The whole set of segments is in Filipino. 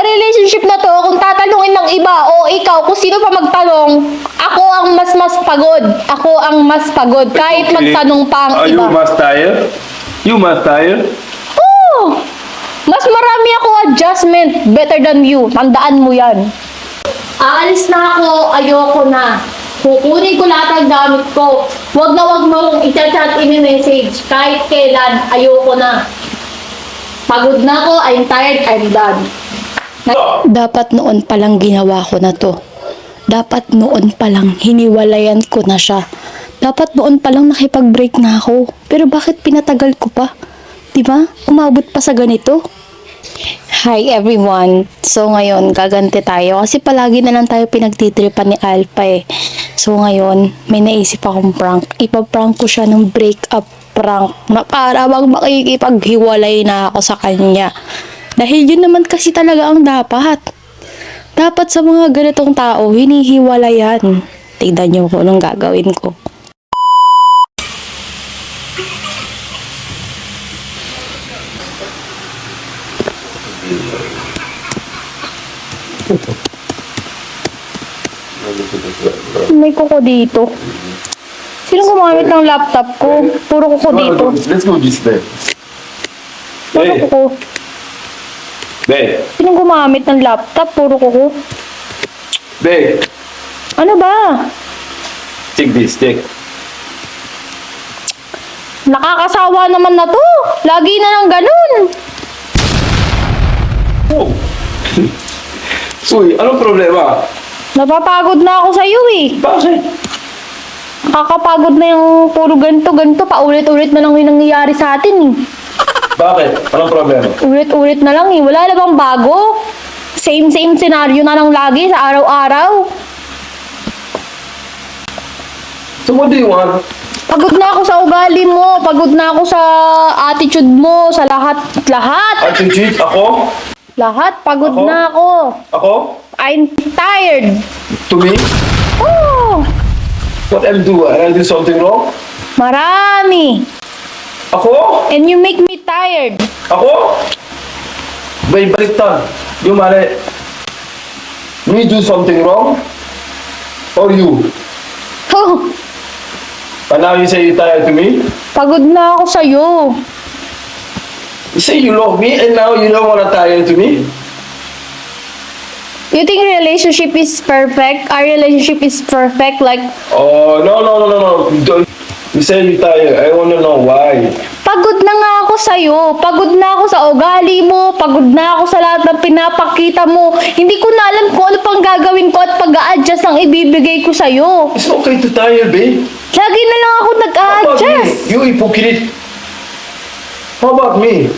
Sa relationship na to, kung tatanungin ng iba o ikaw, kung sino pa magtanong, ako ang mas pagod. Ako ang mas pagod. Kahit magtanong pa ang Are iba. you must tired? You must tired? Oo! Mas marami ako adjustment. Better than you. Tandaan mo yan. Aalis na ako. Ayoko na. Kukunin ko lahat ng gamit ko. Wag mo kong i-chat, i-message. Kahit kailan, ayoko na. Pagod na ako. I'm tired. I'm done. Dapat noon palang ginawa ko na to. Dapat noon palang hiniwalayan ko na siya. Dapat noon palang nakipag-break na ako. Pero bakit pinatagal ko pa? Diba? Umabot pa sa ganito. Hi everyone. So ngayon, gaganti tayo. Kasi palagi na lang tayo pinagtitripan ni Alpha eh. So ngayon, may naisip akong prank. Ipaprank ko siya ng breakup prank. Na para bang makikipaghiwalay na ako sa kanya. Dahil yun naman kasi talaga ang dapat. Dapat sa mga ganitong tao, hinihiwalayan. Tignan niyo kung anong gagawin ko. May kuko dito. Sino gumamit ng laptop ko? Puro kuko dito. Let's go this way. Puro Hey. kuko. Babe, Sino gumamit ng laptop? Puro kuko. babe, Ano ba? take this, take. Nakakasawa naman na to. Lagi na lang ganun. Oh. Uy, anong problema? Napapagod na ako sa'yo eh. Bakit? Nakakapagod na yung puro ganito. Paulit-ulit na lang yung nangyayari sa atin eh. Bakit? Anong problema? Ulit-ulit na lang eh. Wala na bang bago? Same scenario na lang lagi sa araw-araw. So what do you want? Pagod na ako sa ugali mo. Pagod na ako sa attitude mo. Sa lahat. Attitude? Ako? Lahat. Pagod Ako? na ako. Ako? I'm tired. To me? Oh, What I'll do? I'll do something wrong? marami. Ako? And you make me tired. Ako? Bay, baliktad. Yung mali. Me do something wrong? Or you? Oh, And now you say you're tired to me? pagod na ako sa'yo. You say you love me and now you don't want to tire to me? You think relationship is perfect? Our relationship is perfect? Like, Oh, no. Don't. You say you're tired. I want to know why. pagod na nga ako sa'yo. Pagod na ako sa ugali mo. Pagod na ako sa lahat ng pinapakita mo. Hindi ko na alam kung ano pang gagawin ko at pag-a-adjust ang ibibigay ko sa'yo. It's okay to tire, babe. Lagi na lang ako How about me? nag-a-adjust. You hypocrite. How about me?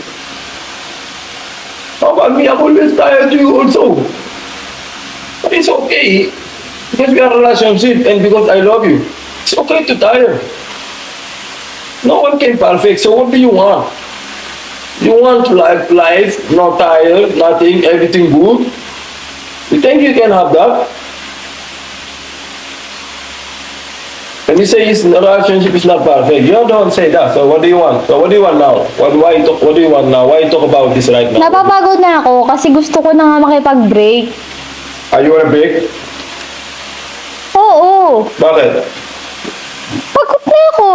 How about me? I'm always tired to you also. But it's okay. Because we are a relationship and because I love you. It's okay to tire. No one can perfect. So what do you want? You want life, not tired, nothing, everything good? You think you can have that? And you say his relationship is not perfect. You don't say that. So what do you want? So what do you want now? What do you want now? Why you talk about this right now? Napapagod na ako kasi gusto ko na nga makipag-break. Are you on a break? Oo. Bakit? Pagod na ako.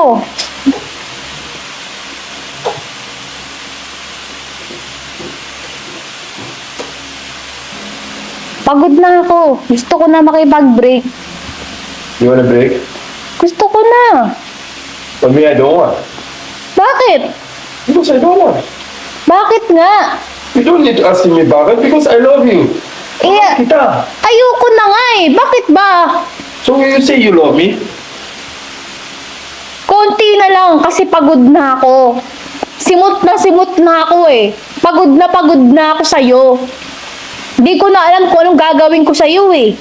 Pagod na ako. Gusto ko na makipag-break. You want a break? Gusto ko na. For me, I don't want. Bakit? Because I don't want. Bakit nga? You don't need to ask me bakit because I love you. Eh, Kita. ayoko na nga eh. Bakit ba? So when you say you love me, Konti na lang kasi pagod na ako. Simot na ako eh. Pagod na ako sa'yo. Di ko na alam kung anong gagawin ko sa'yo eh.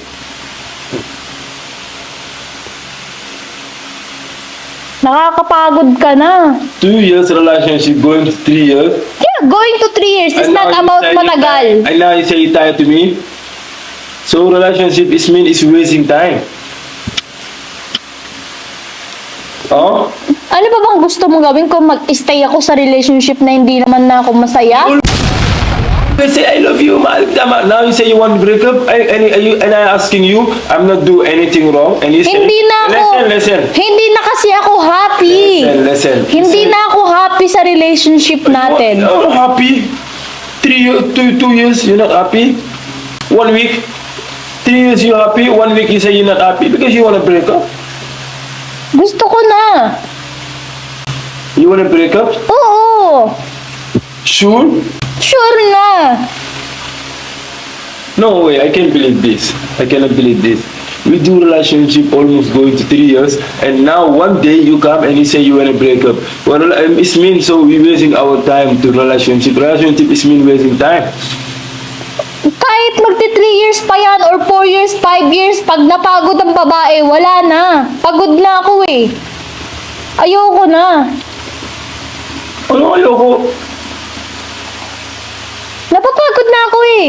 Nakakapagod ka na. 2 years relationship going to 3 years. Yeah, going to 3 years is and not now you about say you matagal. tired- And now you say you tired to me. So relationship is mean is wasting time. Oh? Ano pa bang gusto mong gawin kung mag-stay ako sa relationship na hindi naman na ako masaya? I say I love you, now you say you want to break up, and I asking you, I'm not do anything wrong, and you say, Hindi na ako. listen, Hindi na kasi ako happy. listen. Hindi na ako happy sa relationship natin. You're not happy. 3 years, 2 years, you're not happy. 1 week, 3 years you're happy. 1 week you say you're not happy because you want to break up. Gusto ko na. You want to break up? Oo. Sure? Sure na. No way, I can't believe this. I cannot believe this. We do relationship almost going to 3 years, and now one day you come and you say you want to break up. Well, it means so we wasting our time to relationship. Relationship is mean wasting time. Kahit magti 3 years pa yan or 4 years, 5 years, pag napagod ang babae, wala na. Pagod na ako eh. Ayoko na. Ano ayoko? Napapagod na ako eh.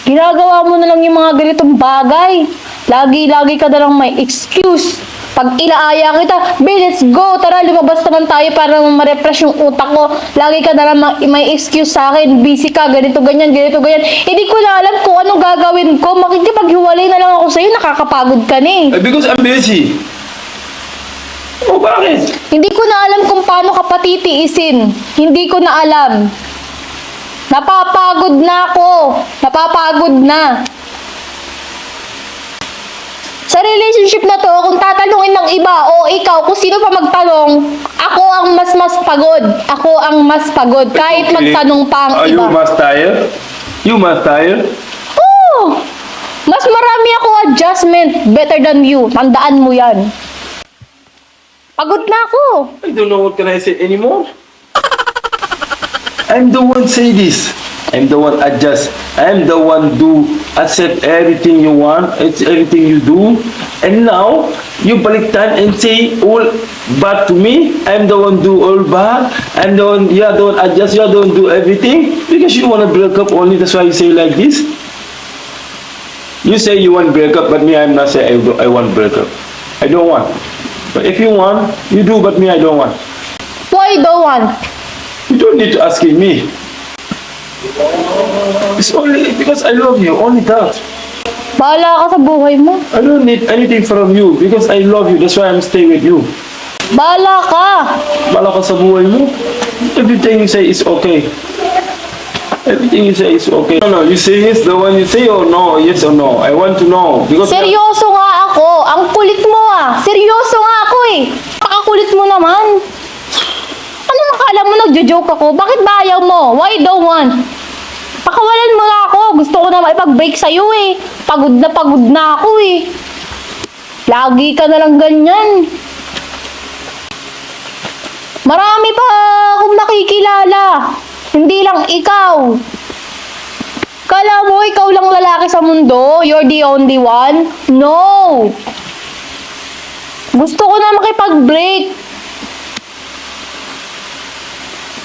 Ginagawa mo na lang yung mga ganitong bagay. Lagi-lagi ka na lang may excuse. Pag ilaaya kita, "Babe, let's go. Tara, lumabas naman tayo para ma-refresh yung utak ko." Lagi ka na lang may excuse sa akin. Busy ka, ganito, ganyan, ganito, ganyan. Hindi ko na alam kung anong gagawin ko. Makikipaghiwalay na lang ako sa'yo. Nakakapagod ka na eh. Because I'm busy. Oh, bakit? Hindi ko na alam kung paano ka patitiisin. Hindi ko na alam. Napapagod na ako. Napapagod na. Sa relationship na to, kung tatanungin ng iba o ikaw, kung sino pa magtanong, ako ang mas pagod. Ako ang mas pagod. Kahit magtanong pa ang Are iba. you must tired? You must tired? Oo! Mas marami ako adjustment better than you. Tandaan mo yan. Pagod na ako. I don't know what can I say anymore. I'm the one say this. I'm the one adjust. I'm the one do accept everything you want. It's everything you do. And now you baliktad and say all bad to me. I'm the one do all bad. I'm the one. You are the one adjust. You are the one do everything because you want to break up only. That's why you say like this. You say you want break up, but me I'm not say I want break up. I don't want. But if you want, you do. But me I don't want. Why don't want? You don't need to asking me. It's only because I love you, only that. Bahala ka sa buhay mo. I don't need anything from you because I love you. That's why I'm staying with you. Bahala ka. Bala ka sa buhay mo. Everything you say is okay. Everything you say is okay. No, you say yes, the one you say or no, yes or no. I want to know because Seryoso nga ako. Ang kulit mo ah. Seryoso nga ako eh. Pakakulit mo naman. Ano nakala mo nagjo-joke ako? Bakit ba ayaw mo? Why don't want? Pakawalan mo na ako. Gusto ko na maipag-break sa'yo eh. Pagod na ako eh. Lagi ka na lang ganyan. Marami pa akong nakikilala. Hindi lang ikaw. Kala mo ikaw lang lalaki sa mundo? You're the only one? No! Gusto ko na makipag-break.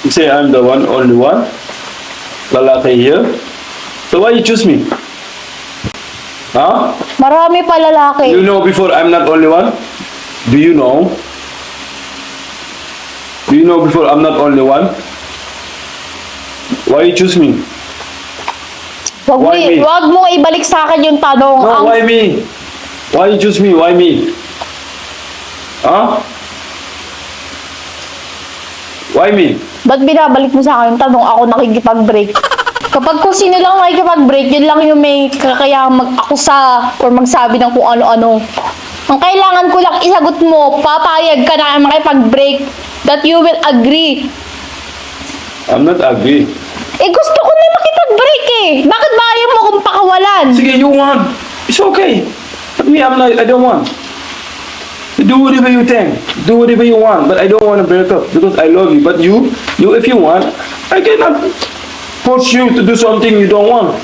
you say I'm the one, only one. Lalaki here. So why you choose me? Huh? Marami pa lalaki. You know before I'm not only one? Do you know? Do you know before I'm not only one? Why you choose me? Why me? Wag mo ibalik sa akin yung tanong. No, why me? Why you choose me? Why me? Huh? Why me? Ba't binabalik mo sa akin yung tanong? Ako nakikipag-break. Kapag kung sino lang makikipag-break, yun lang yung may kakayang mag-akusa or magsabi ng kung ano-ano. Ang kailangan ko lang isagot mo, papayag ka na makipag-break that you will agree. I'm not agree. Eh gusto ko na makipag-break eh. Bakit ba ayaw mo kung pakawalan? Sige, you want. It's okay. But me, I don't want. Do whatever you think. Do whatever you want. But I don't want to break up because I love you. But you, if you want, I cannot force you to do something you don't want.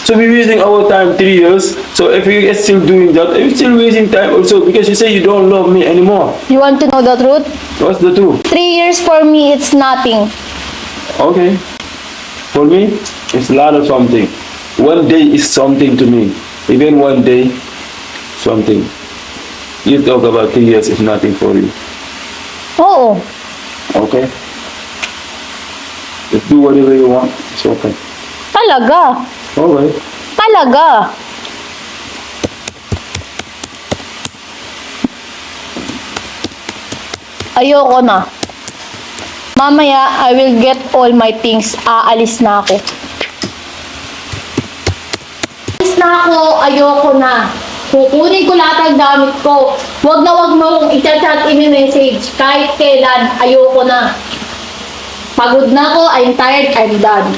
So we're wasting our time 3 years. So if you are still doing that, you're still wasting time also because you say you don't love me anymore. You want to know the truth? What's the truth? 3 years for me, it's nothing. Okay. For me, it's a lot of something. 1 day is something to me. Even 1 day, something. You talk about 3 years is nothing for you. Oo. Okay? Just do whatever you want. It's okay. Talaga. Alright. Talaga. Ayoko na. Mamaya, I will get all my things. Aalis na ako. Aalis na ako. Ayoko na. Kukunin ko lahat ng gamit ko. Wag mo akong i-chat, i-message. Kahit kailan, ayoko na. Pagod na ako. I'm tired. I'm done.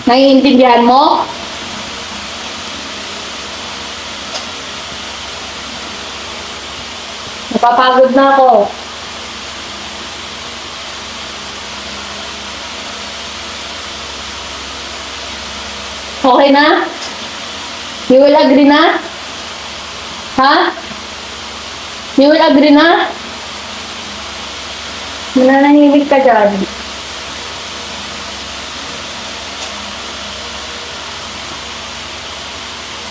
Naiintindihan mo? Napapagod na ako. Okay na? You will agree na? Ha? You will agree na? Mananahimik ka dyan.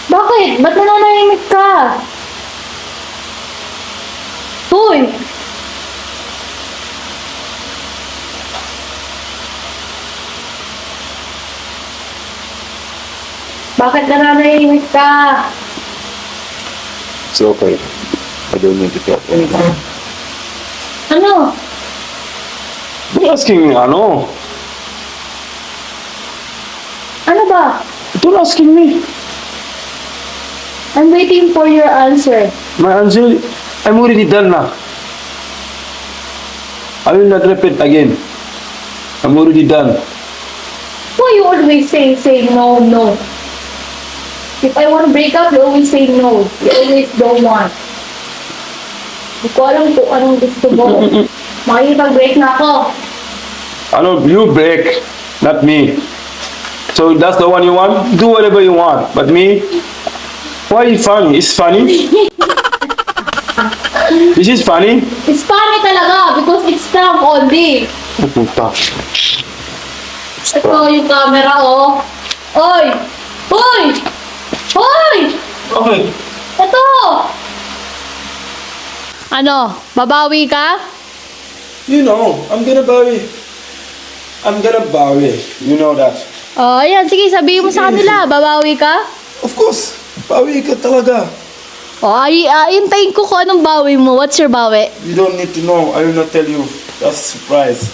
Bakit? Ba't nananahimik ka? Hoy! Bakit nananahimik ka? It's okay. I don't need to talk anymore. Ano? Don't asking me, ano? Ano ba? Don't asking me. I'm waiting for your answer. My answer, I'm already done now. I will not repeat again. I'm already done. Why you always say no, no? If I want to break up, you always say no. You always don't want. Hindi ko alam kung anong gusto mo. Makikipag-break na ako. Ano, you break, not me. So that's the one you want? Do whatever you want. But me? Why are you funny? It's funny? This is funny? It's funny talaga because it's prank only. Pupunta. Ito yung camera, oh. Oy! Hoy! Hoy! Okay. Ito! Ano? Babawi ka? You know, I'm gonna bury. I'm gonna bury. You know that. Oh, ayan. Sige, sabihin mo sa kanila. Babawi ka? Of course. Bawi ka talaga. Oh, hintayin ko kung anong bawi mo. What's your bawi? You don't need to know. I will not tell you. That's a surprise.